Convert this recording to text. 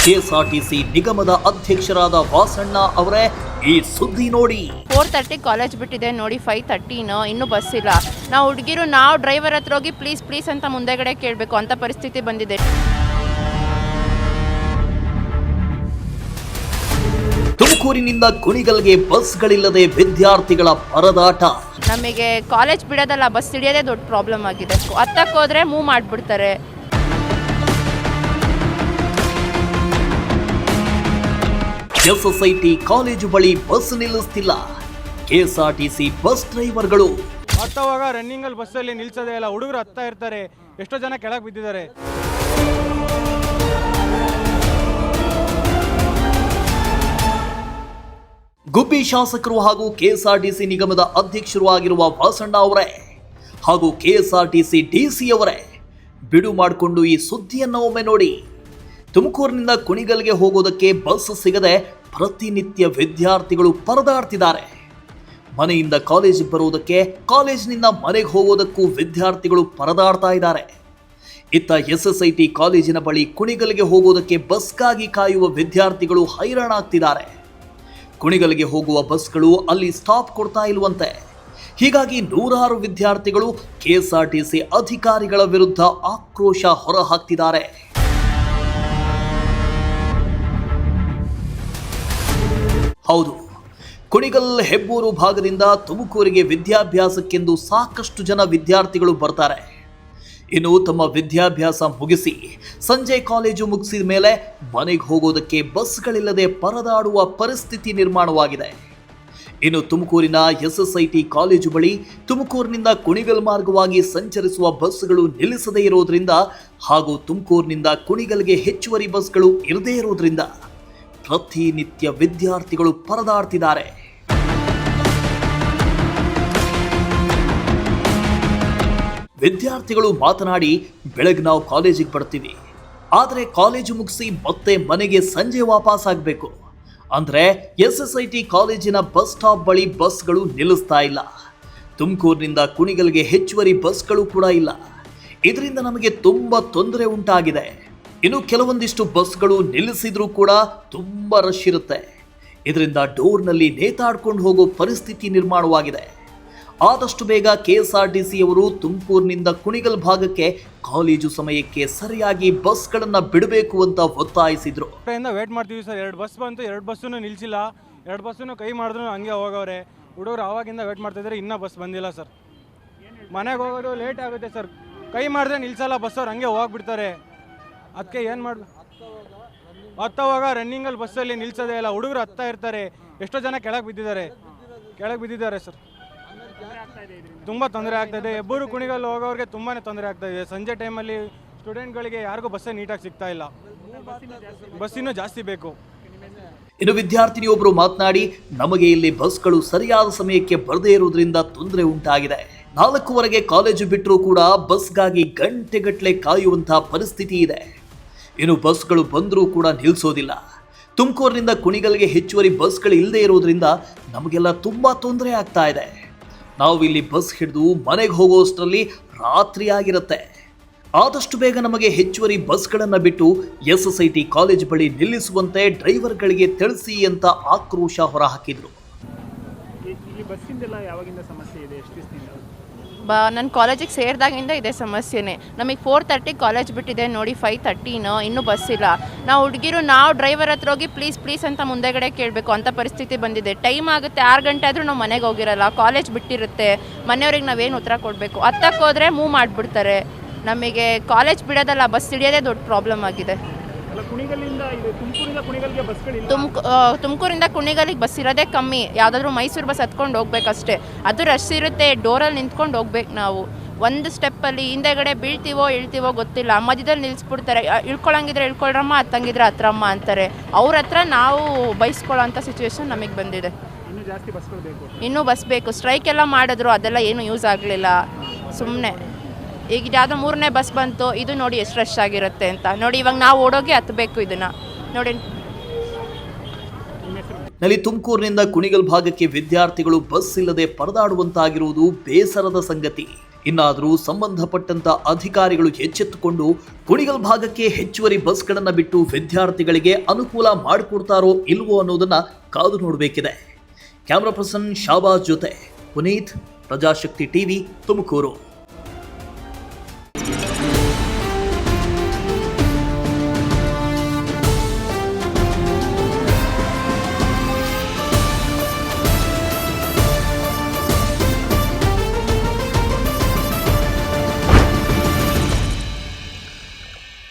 KSRTC ನಿಗಮದ ಅಧ್ಯಕ್ಷರಾದ ವಾಸಣ್ಣ ಅವರೇ ಈ ಸುದ್ದಿ ನೋಡಿ. 4:30 ಕಾಲೇಜ್ ಬಿಟ್ಟಿದೆ ನೋಡಿ, 5:30 ಇನ್ನೂ ಬಸ್ ಇಲ್ಲ. ನಾವು ಹುಡುಗಿರು ನಾವು ಡ್ರೈವರ್ ಹತ್ರ ಹೋಗಿ ಪ್ಲೀಸ್ ಪ್ಲೀಸ್ ಅಂತ ಮುಂದೆಗಡೆ ಕೇಳಬೇಕು ಅಂತ ಪರಿಸ್ಥಿತಿ ಬಂದಿದೆ. ತುಮಕೂರಿನಿಂದ ಕುಣಿಗಲ್ಗೆ ಬಸ್ಗಳಿಲ್ಲದೆ ವಿದ್ಯಾರ್ಥಿಗಳ ಪರದಾಟ. ನಮಗೆ ಕಾಲೇಜ್ ಬಿಡೋದಲ್ಲ, ಬಸ್ ಹಿಡಿಯೋದೇ ದೊಡ್ಡ ಪ್ರಾಬ್ಲಮ್ ಆಗಿದೆ. ಹತ್ತಕ್ಕೆ ಹೋದ್ರೆ ಮೂವ್ ಮಾಡಿಬಿಡ್ತಾರೆ. ಎಸ್ಎಸ್ಐಟಿ ಕಾಲೇಜು ಬಳಿ ಬಸ್ ನಿಲ್ಲಿಸ್ತಿಲ್ಲ ಕೆಎಸ್ಆರ್ಟಿಸಿ ಬಸ್ ಡ್ರೈವರ್ಗಳು. ಹತ್ತುವಾಗ ರನ್ನಿಂಗ್ ಅಲ್ಲಿ ಬಸ್ಸಲ್ಲಿ ನಿಲ್ಸೋದೇ ಇಲ್ಲ, ಹುಡುಗರು ಹತ್ತಾ ಇರ್ತಾರೆ, ಎಷ್ಟೋ ಜನ ಕೆಳಗೆ ಬಿದ್ದಿದ್ದಾರೆ. ಗುಬ್ಬಿ ಶಾಸಕರು ಹಾಗೂ ಕೆಎಸ್ಆರ್ಟಿಸಿ ನಿಗಮದ ಅಧ್ಯಕ್ಷರು ಆಗಿರುವ ವಾಸಣ್ಣ ಅವರೇ ಹಾಗೂ ಕೆಎಸ್ಆರ್ಟಿಸಿ ಡಿಸಿ ಅವರೇ ಬಿಡು ಮಾಡಿಕೊಂಡು ಈ ಸುದ್ದಿಯನ್ನು ಒಮ್ಮೆ ನೋಡಿ. ತುಮಕೂರಿನಿಂದ ಕುಣಿಗಲ್ಗೆ ಹೋಗೋದಕ್ಕೆ ಬಸ್ ಸಿಗದೆ ಪ್ರತಿನಿತ್ಯ ವಿದ್ಯಾರ್ಥಿಗಳು ಪರದಾಡ್ತಿದ್ದಾರೆ. ಮನೆಯಿಂದ ಕಾಲೇಜಿಗೆ ಬರೋದಕ್ಕೆ, ಕಾಲೇಜಿನಿಂದ ಮನೆಗೆ ಹೋಗೋದಕ್ಕೂ ವಿದ್ಯಾರ್ಥಿಗಳು ಪರದಾಡ್ತಾ ಇದ್ದಾರೆ. ಇತ್ತ ಎಸ್ಎಸ್ಐಟಿ ಕಾಲೇಜಿನ ಬಳಿ ಕುಣಿಗಲ್ಗೆ ಹೋಗೋದಕ್ಕೆ ಬಸ್ಗಾಗಿ ಕಾಯುವ ವಿದ್ಯಾರ್ಥಿಗಳು ಹೈರಾಣಾಗ್ತಿದ್ದಾರೆ. ಕುಣಿಗಲ್ಗೆ ಹೋಗುವ ಬಸ್ಗಳು ಅಲ್ಲಿ ಸ್ಟಾಪ್ ಕೊಡ್ತಾ ಇಲ್ವಂತೆ. ಹೀಗಾಗಿ ನೂರಾರು ವಿದ್ಯಾರ್ಥಿಗಳು ಕೆಎಸ್ಆರ್ಟಿಸಿ ಅಧಿಕಾರಿಗಳ ವಿರುದ್ಧ ಆಕ್ರೋಶ ಹೊರಹಾಕ್ತಿದ್ದಾರೆ. ಹೌದು, ಕುಣಿಗಲ್ ಹೆಬ್ಬೂರು ಭಾಗದಿಂದ ತುಮಕೂರಿಗೆ ವಿದ್ಯಾಭ್ಯಾಸಕ್ಕೆಂದು ಸಾಕಷ್ಟು ಜನ ವಿದ್ಯಾರ್ಥಿಗಳು ಬರ್ತಾರೆ. ಇನ್ನು ತಮ್ಮ ವಿದ್ಯಾಭ್ಯಾಸ ಮುಗಿಸಿ ಸಂಜೆ ಕಾಲೇಜು ಮುಗಿಸಿದ ಮೇಲೆ ಮನೆಗೆ ಹೋಗೋದಕ್ಕೆ ಬಸ್ಗಳಿಲ್ಲದೆ ಪರದಾಡುವ ಪರಿಸ್ಥಿತಿ ನಿರ್ಮಾಣವಾಗಿದೆ. ಇನ್ನು ತುಮಕೂರಿನ ಎಸ್ಎಸ್ಐಟಿ ಕಾಲೇಜು ಬಳಿ ತುಮಕೂರಿನಿಂದ ಕುಣಿಗಲ್ ಮಾರ್ಗವಾಗಿ ಸಂಚರಿಸುವ ಬಸ್ಗಳು ನಿಲ್ಲಿಸದೇ ಇರೋದ್ರಿಂದ ಹಾಗೂ ತುಮಕೂರಿನಿಂದ ಕುಣಿಗಲ್ಗೆ ಹೆಚ್ಚುವರಿ ಬಸ್ಗಳು ಇರದೇ ಇರೋದ್ರಿಂದ ಪ್ರತಿನಿತ್ಯ ವಿದ್ಯಾರ್ಥಿಗಳು ಪರದಾಡ್ತಿದ್ದಾರೆ. ವಿದ್ಯಾರ್ಥಿಗಳು ಮಾತನಾಡಿ, ಬೆಳಗ್ಗೆ ನಾವು ಕಾಲೇಜಿಗೆ ಬರ್ತೀವಿ, ಆದರೆ ಕಾಲೇಜು ಮುಗಿಸಿ ಮತ್ತೆ ಮನೆಗೆ ಸಂಜೆ ವಾಪಸ್ ಆಗಬೇಕು. ಅಂದರೆ ಎಸ್ಎಸ್ಐಟಿ ಕಾಲೇಜಿನ ಬಸ್ ಸ್ಟಾಪ್ ಬಳಿ ಬಸ್ಗಳು ನಿಲ್ಲಿಸ್ತಾ ಇಲ್ಲ. ತುಮಕೂರಿನಿಂದ ಕುಣಿಗಲ್ಗೆ ಹೆಚ್ಚುವರಿ ಬಸ್ಗಳು ಕೂಡ ಇಲ್ಲ. ಇದರಿಂದ ನಮಗೆ ತುಂಬ ತೊಂದರೆ ಉಂಟಾಗಿದೆ. ಇನ್ನು ಕೆಲವೊಂದಿಷ್ಟು ಬಸ್ಗಳು ನಿಲ್ಲಿಸಿದ್ರೂ ಕೂಡ ತುಂಬ ರಶ್ ಇರುತ್ತೆ. ಇದರಿಂದ ಡೋರ್ನಲ್ಲಿ ನೇತಾಡ್ಕೊಂಡು ಹೋಗೋ ಪರಿಸ್ಥಿತಿ ನಿರ್ಮಾಣವಾಗಿದೆ. ಆದಷ್ಟು ಬೇಗ ಕೆಎಸ್ಆರ್ಟಿಸಿ ಅವರು ತುಮಕೂರಿನಿಂದ ಕುಣಿಗಲ್ ಭಾಗಕ್ಕೆ ಕಾಲೇಜು ಸಮಯಕ್ಕೆ ಸರಿಯಾಗಿ ಬಸ್ಗಳನ್ನು ಬಿಡಬೇಕು ಅಂತ ಒತ್ತಾಯಿಸಿದ್ರು. ವೇಟ್ ಮಾಡ್ತೀವಿ ಸರ್, 2 ಬಸ್ ಬಂತು, 2 ಬಸ್ಸನ್ನು ನಿಲ್ಸಿಲ್ಲ, 2 ಬಸ್ಸನ್ನು ಕೈ ಮಾಡಿದ್ರು ಹಂಗೆ ಹೋಗವ್ರೆ. ಹುಡುಗರು ಆವಾಗಿಂದ ವೇಟ್ ಮಾಡ್ತಿದ್ರೆ ಇನ್ನೂ ಬಸ್ ಬಂದಿಲ್ಲ ಸರ್. ಮನೆಗೆ ಹೋಗೋದು ಲೇಟ್ ಆಗುತ್ತೆ ಸರ್, ಕೈ ಮಾಡಿದ್ರೆ ನಿಲ್ಸಲ್ಲ ಬಸ್, ಅವ್ರು ಹಂಗೆ ಹೋಗ್ಬಿಡ್ತಾರೆ. ಅದಕ್ಕೆ ಏನು ಮಾಡ ಹತ್ತುವಾಗ ರನ್ನಿಂಗಲ್ಲಿ ಬಸ್ಸಲ್ಲಿ ನಿಲ್ಸೋದೇ ಇಲ್ಲ, ಹುಡುಗರು ಹತ್ತಾ ಇರ್ತಾರೆ, ಎಷ್ಟೋ ಜನ ಕೆಳಗೆ ಬಿದ್ದಿದ್ದಾರೆ ಸರ್. ತುಂಬ ತೊಂದರೆ ಆಗ್ತಾಯಿದೆ. ಹೆಬ್ಬೂರು ಕುಣಿಗಲ್ ಹೋಗೋರಿಗೆ ತುಂಬಾ ತೊಂದರೆ ಆಗ್ತಾಯಿದೆ. ಸಂಜೆ ಟೈಮಲ್ಲಿ ಸ್ಟೂಡೆಂಟ್ಗಳಿಗೆ ಯಾರಿಗೂ ಬಸ್ಸೇ ನೀಟಾಗಿ ಸಿಗ್ತಾ ಇಲ್ಲ, ಬಸ್ಸಿನೂ ಜಾಸ್ತಿ ಬೇಕು. ಇನ್ನು ವಿದ್ಯಾರ್ಥಿನಿಯೊಬ್ಬರು ಮಾತನಾಡಿ, ನಮಗೆ ಇಲ್ಲಿ ಬಸ್ಗಳು ಸರಿಯಾದ ಸಮಯಕ್ಕೆ ಬರದೇ ಇರುವುದರಿಂದ ತೊಂದರೆ ಉಂಟಾಗಿದೆ. 4:00ವರೆಗೆ ಕಾಲೇಜು ಬಿಟ್ಟರೂ ಕೂಡ ಬಸ್ಗಾಗಿ ಗಂಟೆಗಟ್ಟಲೆ ಕಾಯುವಂತಹ ಪರಿಸ್ಥಿತಿ ಇದೆ. ಇನ್ನು ಬಸ್ಗಳು ಬಂದರೂ ಕೂಡ ನಿಲ್ಲಿಸೋದಿಲ್ಲ. ತುಮಕೂರಿನಿಂದ ಕುಣಿಗಲ್ಗೆ ಹೆಚ್ಚುವರಿ ಬಸ್ಗಳು ಇಲ್ಲದೆ ಇರೋದ್ರಿಂದ ನಮಗೆಲ್ಲ ತುಂಬ ತೊಂದರೆ ಆಗ್ತಾ ಇದೆ. ನಾವು ಇಲ್ಲಿ ಬಸ್ ಹಿಡಿದು ಮನೆಗೆ ಹೋಗೋಷ್ಟರಲ್ಲಿ ರಾತ್ರಿ ಆಗಿರುತ್ತೆ. ಆದಷ್ಟು ಬೇಗ ನಮಗೆ ಹೆಚ್ಚುವರಿ ಬಸ್ಗಳನ್ನು ಬಿಟ್ಟು ಎಸ್ಎಸ್ಐಟಿ ಕಾಲೇಜ್ ಬಳಿ ನಿಲ್ಲಿಸುವಂತೆ ಡ್ರೈವರ್ಗಳಿಗೆ ತಿಳಿಸಿ ಅಂತ ಆಕ್ರೋಶ ಹೊರಹಾಕಿದ್ರು. ನನ್ನ ಕಾಲೇಜಿಗೆ ಸೇರಿದಾಗಿಂದ ಇದೆ ಸಮಸ್ಯೆನೇ. ನಮಗೆ 4:30 ಕಾಲೇಜ್ ಬಿಟ್ಟಿದೆ ನೋಡಿ, 5:30 ಇನ್ನೂ ಬಸ್ ಇಲ್ಲ. ನಾವು ಹುಡುಗಿರು ನಾವು ಡ್ರೈವರ್ ಹತ್ರ ಹೋಗಿ ಪ್ಲೀಸ್ ಪ್ಲೀಸ್ ಅಂತ ಮುಂದೆಗಡೆ ಕೇಳಬೇಕು ಅಂತ ಪರಿಸ್ಥಿತಿ ಬಂದಿದೆ. ಟೈಮ್ ಆಗುತ್ತೆ, 6 ಗಂಟೆ ಆದರೂ ನಾವು ಮನೆಗೆ ಹೋಗಿರಲ್ಲ, ಕಾಲೇಜ್ ಬಿಟ್ಟಿರುತ್ತೆ. ಮನೆಯವ್ರಿಗೆ ನಾವೇನು ಉತ್ತರ ಕೊಡಬೇಕು? ಹತ್ತಕ್ಕೆ ಹೋದರೆ ಮೂವ್ ಮಾಡಿಬಿಡ್ತಾರೆ. ನಮಗೆ ಕಾಲೇಜ್ ಬಿಡೋದಲ್ಲ, ಬಸ್ ಹಿಡಿಯೋದೇ ದೊಡ್ಡ ಪ್ರಾಬ್ಲಮ್ ಆಗಿದೆ. ತುಮಕೂರಿಂದ ಕುಣಿಗಲ್ಲಿಗೆ ಬಸ್ ಇರೋದೇ ಕಮ್ಮಿ. ಯಾವುದಾದ್ರೂ ಮೈಸೂರು ಬಸ್ ಹತ್ಕೊಂಡು ಹೋಗ್ಬೇಕಷ್ಟೇ, ಅದು ರಶ್ ಇರುತ್ತೆ. ಡೋರಲ್ಲಿ ನಿಂತ್ಕೊಂಡು ಹೋಗ್ಬೇಕು ನಾವು. ಒಂದು ಸ್ಟೆಪ್ಪಲ್ಲಿ ಹಿಂದೆಗಡೆ ಬೀಳ್ತೀವೋ ಇಳ್ತೀವೋ ಗೊತ್ತಿಲ್ಲ, ಮಧ್ಯದಲ್ಲಿ ನಿಲ್ಲಿಸ್ಬಿಡ್ತಾರೆ. ಇಳ್ಕೊಳಂಗಿದ್ರೆ ಇಳ್ಕೊಳ್ರಮ್ಮ, ಹತ್ತಂಗಿದ್ರೆ ಹತ್ರಮ್ಮ ಅಂತಾರೆ. ಅವ್ರ ಹತ್ರ ನಾವು ಬೈಸ್ಕೊಳ್ಳೋ ಅಂಥ ಸಿಚುವೇಶನ್ ನಮಗೆ ಬಂದಿದೆ. ಇನ್ನೂ ಬಸ್ ಬೇಕು. ಸ್ಟ್ರೈಕ್ ಎಲ್ಲ ಮಾಡಿದ್ರು, ಅದೆಲ್ಲ ಏನು ಯೂಸ್ ಆಗಲಿಲ್ಲ. ಸುಮ್ಮನೆ ಈಗ ಯಾವುದೋ 3ನೇ ಬಸ್ ಬಂತು, ಇದು ನೋಡಿ ಎಷ್ಟು ರಶ್ ಆಗಿರುತ್ತೆ ಅಂತ. ನೋಡಿ ಇವಾಗ ನಾವು ಓಡೋಗಿ ಹತ್ತಬೇಕು ಇದನ್ನು ನೋಡಿ. ನಲ್ಲಿ ತುಮಕೂರಿನಿಂದ ಕುಣಿಗಲ್ ಭಾಗಕ್ಕೆ ವಿದ್ಯಾರ್ಥಿಗಳು ಬಸ್ ಇಲ್ಲದೆ ಪರದಾಡುವಂತಾಗಿರುವುದು ಬೇಸರದ ಸಂಗತಿ. ಇನ್ನಾದರೂ ಸಂಬಂಧಪಟ್ಟಂತ ಅಧಿಕಾರಿಗಳು ಎಚ್ಚೆತ್ತುಕೊಂಡು ಕುಣಿಗಲ್ ಭಾಗಕ್ಕೆ ಹೆಚ್ಚುವರಿ ಬಸ್ಗಳನ್ನು ಬಿಟ್ಟು ವಿದ್ಯಾರ್ಥಿಗಳಿಗೆ ಅನುಕೂಲ ಮಾಡಿಕೊಡ್ತಾರೋ ಇಲ್ವೋ ಅನ್ನೋದನ್ನ ಕಾದು ನೋಡಬೇಕಿದೆ. ಕ್ಯಾಮರಾ ಪರ್ಸನ್ ಶಾಬಾಜ್ ಜೊತೆ ಪುನೀತ್, ಪ್ರಜಾಶಕ್ತಿ ಟಿವಿ, ತುಮಕೂರು.